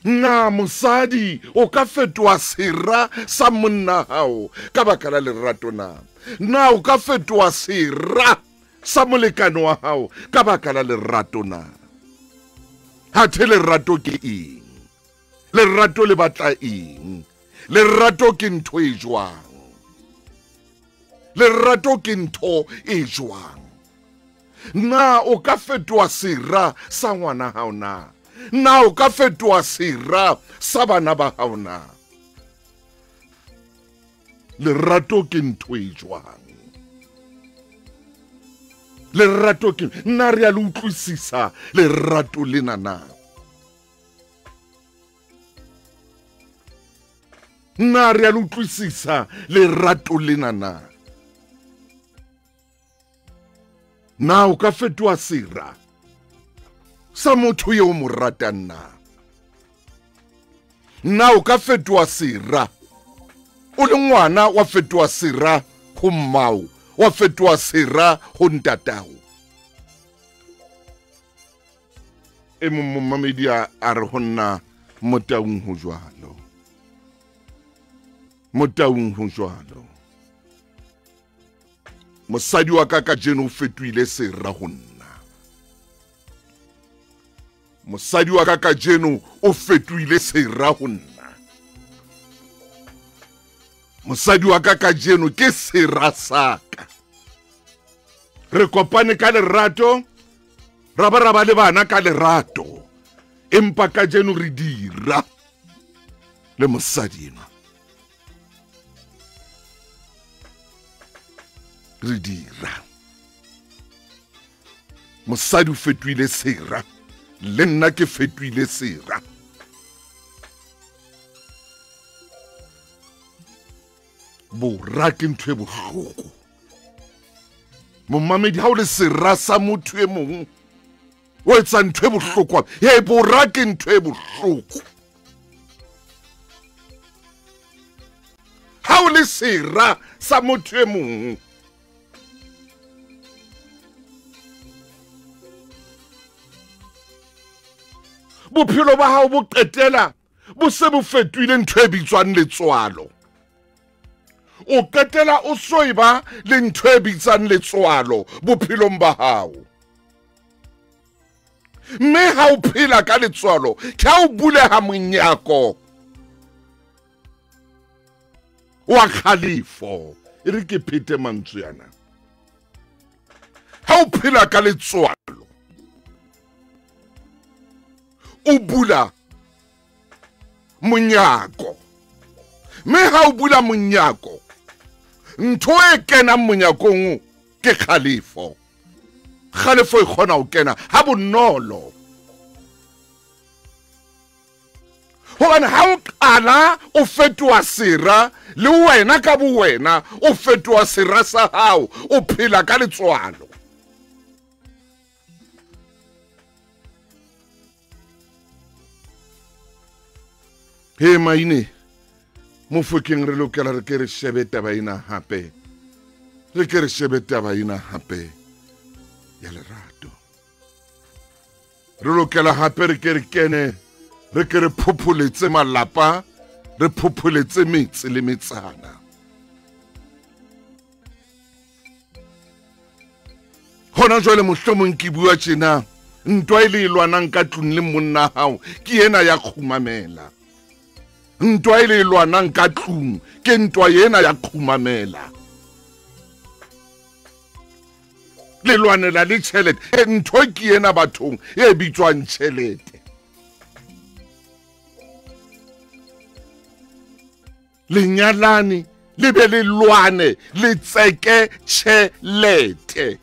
Na mosadi o ka fetoa sera sa monna hao ka baka la lerato na o ka fetoa sera sa molekane wa hao ka baka la lerato na? Hathe lerato ke eng? Lerato le batla eng? Lerato ke ntho e jwang? Lerato ke ntho e jwang? Na o ka fetoa sera sa ngwana hao na? Na o ka fetoa sera sa bana ba hao na? Lerato ke ntho e jwang? Lerato ke nna re a le utlwisisa lerato lena na? Nna re a le utlwisisa lerato lena na? Na o ka fetoa sera sa motho yo mo ratang na? Na o ka fetoa sera o le ngwana wa fetoa sera ho mmao, wa fetoa sera ho ntatao? E momamedi a re ho nna motaung ho jwalo, motaung ho jwalo. Mosadi wa ka jeno o fetoile sera ho nna. Mosadi wa ka jeno o fetoile sera ho nna. Mosadi wa ka jeno ke sera sa ka. Re kopane ka lerato, ra ba le bana ka lerato, empa ka jeno re dira le mosadi enwa. Re dira. Mosadi o fetoile sera, le nna ke fetoile sera. Bora ke ntho e bohloko. Momamedi ha o le sera sa motho e mong, o etsa ntho e bohloko. He, bora ke ntho e bohloko. Ha o le sera sa motho e mong, bophelo ba hao bo qetela bo se bo fetoile ntho e bitswang letswalo. O qetela o soiba le ntho e bitsang letswalo bophelong ba hao. Mme ha o phela ka letswalo, ke ha o buleha monyako wa kgalefo. E re ke phete mantswe yana. Ha o phela ka letswalo, o bula monyako. Mme ha o bula monyako, ntho e kenang monyakong ke kgalefo. Kgalefo e kgona ho kena ha bonolo. Hobane ha o qala o fetoa sera, le wena ka bo wena o fetoa sera sa hao, o phela ka letswalo. He maine, Mofokeng re lokela re ke re shebe taba ena hape. Re ke re shebe taba ena hape ya lerato. Re lokela hape re ke re kene, re ke re phopholetse malapa, re phopholetse metse le metsana. Hona jwale mohlomong ke bua tjena, ntwa ile lwanang ka tlung le monna hao ke ena ya khumamela. Ntwa ile lwanang ka tlung ke ntwa yena ya khumamela. Le lwanela le tjhelete, ntho ke ena bathong e bitswang tjhelete. Lenyalane le be le lwane le tseke tjhelete.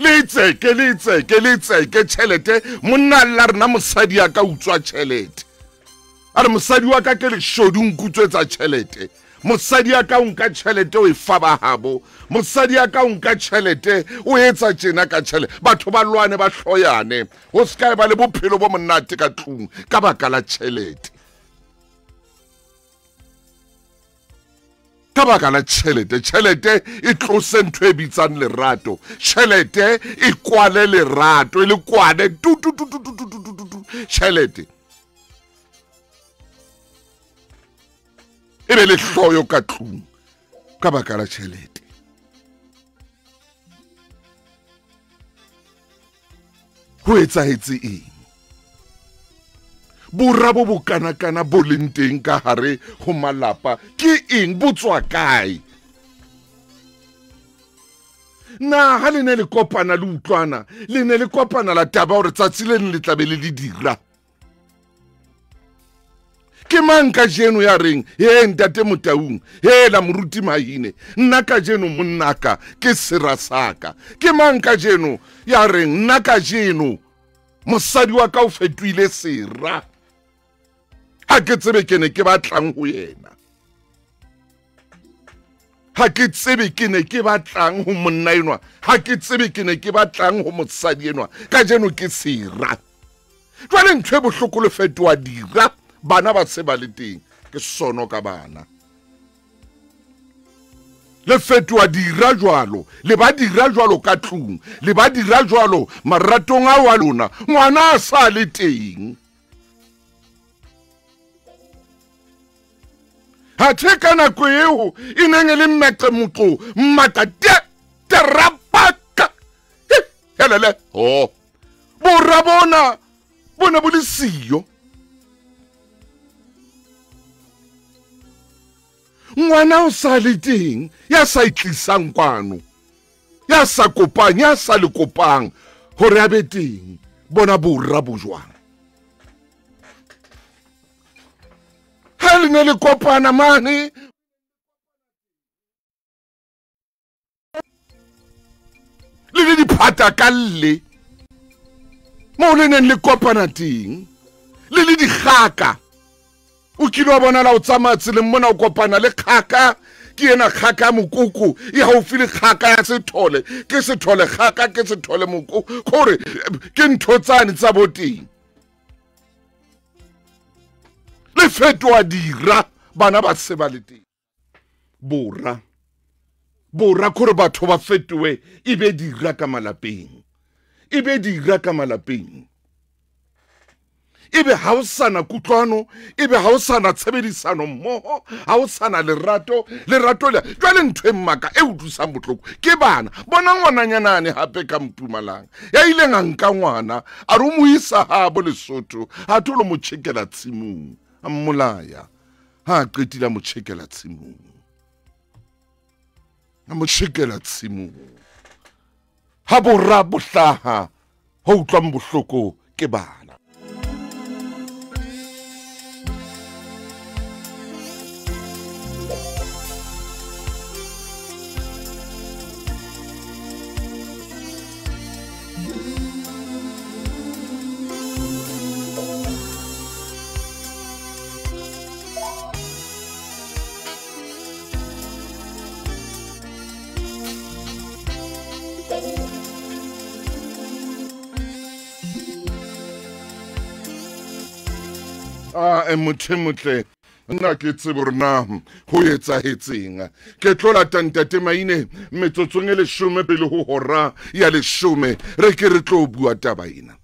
Le tseke tjhelete. Monna la rena mosadi ya ka utswa tjhelete. A re mosadi wa ka ke leshodu nkutswetsa tjhelete. Mosadi ya ka o nka tjhelete o e fa ba habo. Mosadi ya ka o nka tjhelete o etsa tjena ka tjhelete. Batho ba lwane ba hloyane. Ho ska ba le bophelo bo monate ka tlung ka baka la tjhelete. ka baka la tšhelete e tlose ntho e bitsang lerato tšhelete e kwale lerato e le kwane tšhelete e be le hloyo ka tlung ka baka la tšhelete ho etsahetse eng borra bo bokanakana bo leng teng ka hare ho malapa ke eng botswa kae na ha le ne le kopana le utlwana le ne le kopana la taba hore tsatsi le le tlabe le dira ke mang ka jeno ya reng he ntate Motaung he la moruti Mahine nna ka jeno monnaka ke serasaka ke mang ka jeno ya reng nna ka jeno mosadi wa ka o fetoile sera ha ke tsebe ke ne ke batlang ho yena ha ke tsebe ke ne ke batlang ho monna enwa ha ke tsebe ke ne ke batlang ho mosadi enwa ka jeno ke sera jwale ntho e bohloko le fetoa dira bana ba se ba le teng ke sono ka bana le fetoa dira jwalo le ba dira jwalo ka tlung le ba dira jwalo maratong a wa lona ngwana a sa le teng ha tsheka nako eo e neng le mmeke motlo mmaka terapaka helele borra bona bo le siyo ngwana o sa le teng ya sa itlisang kwano ya sa kopang ya sa le kopang hore a be teng bona borra bo jwang ha le ne le kopana mane le diphata ka lle mo le neng le kopana teng le dikgaka o kilo bona la o tsamaya tseleng mona o kopana le kgaka ke ena kgaka mokoko e haufi le kgaka ya sethole ke sethole kgaka ke sethole mokoko gore ke ntho tsane tsa boteng le fetoa dira bana ba se ba le teng borra gore batho ba fetoe e be dira ka malapeng ebe ha o sana kutlwano ebe ha o sana tshebedisano mmoho ha o sana lerato le jwale ntho e mmaka e utlwisang botlhoko ke bana bona ngwananyanane hape ka Mpumalanga ya ileng a nka ngwana a re o mo isa habo Lesotho ha tholo mo tjhekela tshimong a mmolaya ha a qetile mo tjhekela tshimong ha borra bohlaha ho utlwang bohloko ke bana motle nna ke tsebe hore na ho etsahetseng ke tlo lata ntate Maine metsotsong e 10 pele ho hora ya 10 re ke re tlo bua taba ena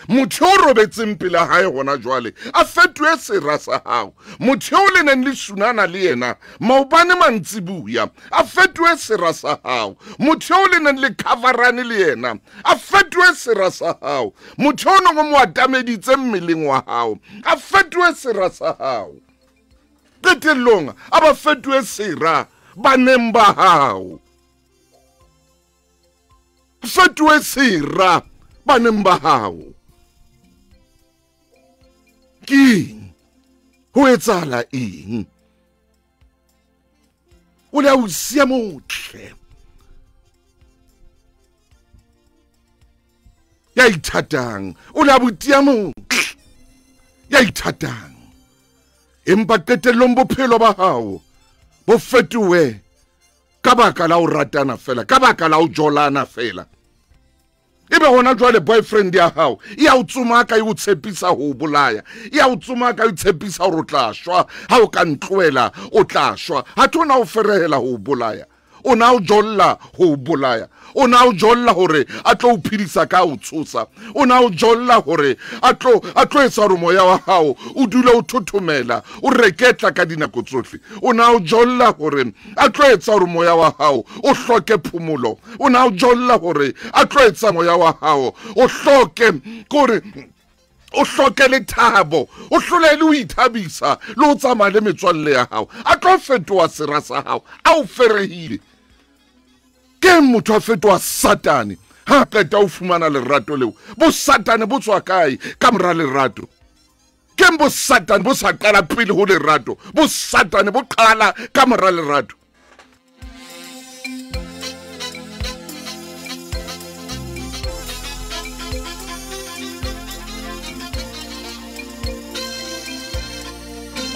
motho o robetseng pele hae gona jwale a fetoe sera sa hao motho o le neng le sunana le yena maobane mantsibuya a fetoe sera sa hao motho o le neng le coverane le yena a fetoe sera sa hao motho o neng mo atameditse mmeleng wa hao a fetoe sera sa hao qetellong a ba fetoe sera baneng ba hao fetoe sera baneng ba hao King, ho etsahala eng? O le a sia motle. Ya ithatang, o le a butia motle. Ya ithatang. Empa qetellong bophelo ba hao bo fetoe ka baka la o ratana fela, ka baka la o jolana fela. ebe hona jwale boyfriend ya hao ya o tsoma ka o tshepisa ho bolaya ya o tsoma ka o tshepisa ho tla shwa ha o ka ntloela o tla shwa ha tona o ferehela ho bolaya o na o jolla ho bolaya o na o jolla hore a tlo o phidisa ka o tshosa o na o jolla hore a tlo etsa hore moya wa hao o dule o thothomela o reketla ka dinako tsohle o na o jolla hore a tlo etsa hore moya wa hao o hloke phumulo o na o jolla hore a tlo etsa moya wa hao o hloke gore o hloke le thabo o hlolele o ithabisa le o tsamaya le metswalle ya hao a tlo fetoha sera sa hao a o ferehile ke motho a fetoha satane ha qeta o fumana lerato leo bo satane bo tswa kae ka mora lerato ke bo satane bo sa qala pele ho lerato bo satane bo qala ka mora lerato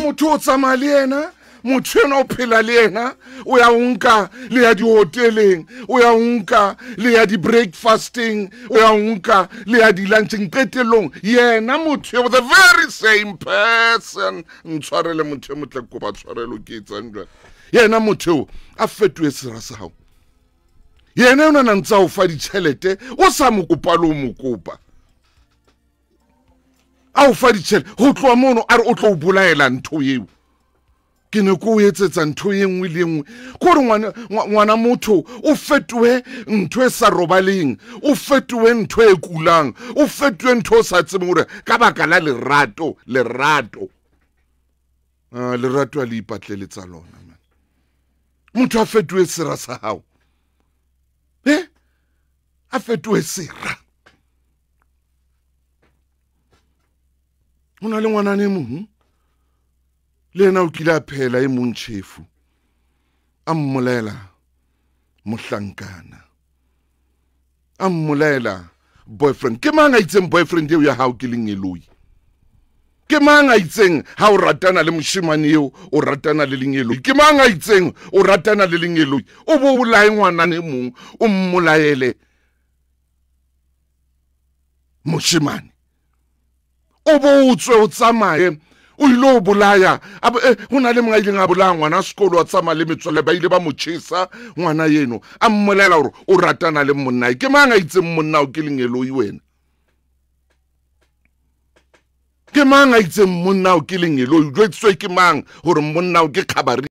motho o tsamaya le yena motho ena o phela le yena o ya unka le ya di-hoteleng o ya unka le ya di-breakfasting o ya unka le ya di-lunching qetelong yena motho the very same person ntshwarele motho e motle kopa tshwarelo ke etsang jwale yena motho a fetohe sera sa hao yena yona na ntsa o fa ditjhelete o sa mo kopa le o mo kopa a o fa ditjhelete ho tloha mono a re o tlo o bolaela ntho eo ke ne ko o etsetsa ntho e nngwe le nngwe kore ngwana motho o fetohe ntho e sa robaleng o fetohe ntho e kulang o fetohe ntho o sa tsebeng hore ka baka la lerato lerato a le ipatleletsa lona man motho a fetohe sera sa hao a fetohe sera o na le ngwanane mong le yena o kile a phela e mong tjhefu a mmolela mohlankana a mmolela boyfriend ke mang a itseng boyfriend eo ya hao ke leng eloi ke mang a itseng ha o ratana le moshemane eo o ratana le leng eloi ke mang a itseng o ratana le leng eloi o bo bolae ngwanane mong o mmolaele moshemane o bo utswe o tsamaye o ilo bolaya ho na le mga ileng a bolaya ngwana sekolo a tsamaya le metswalle ba ile ba mo tjhesa ngwana yeno a mmolela hore o ratana le monna ke mang a itseng monna o ke leng eloi wena ke mang a itseng monna o ke leng eloi o jwetswe ke mang hore monna o ke khabari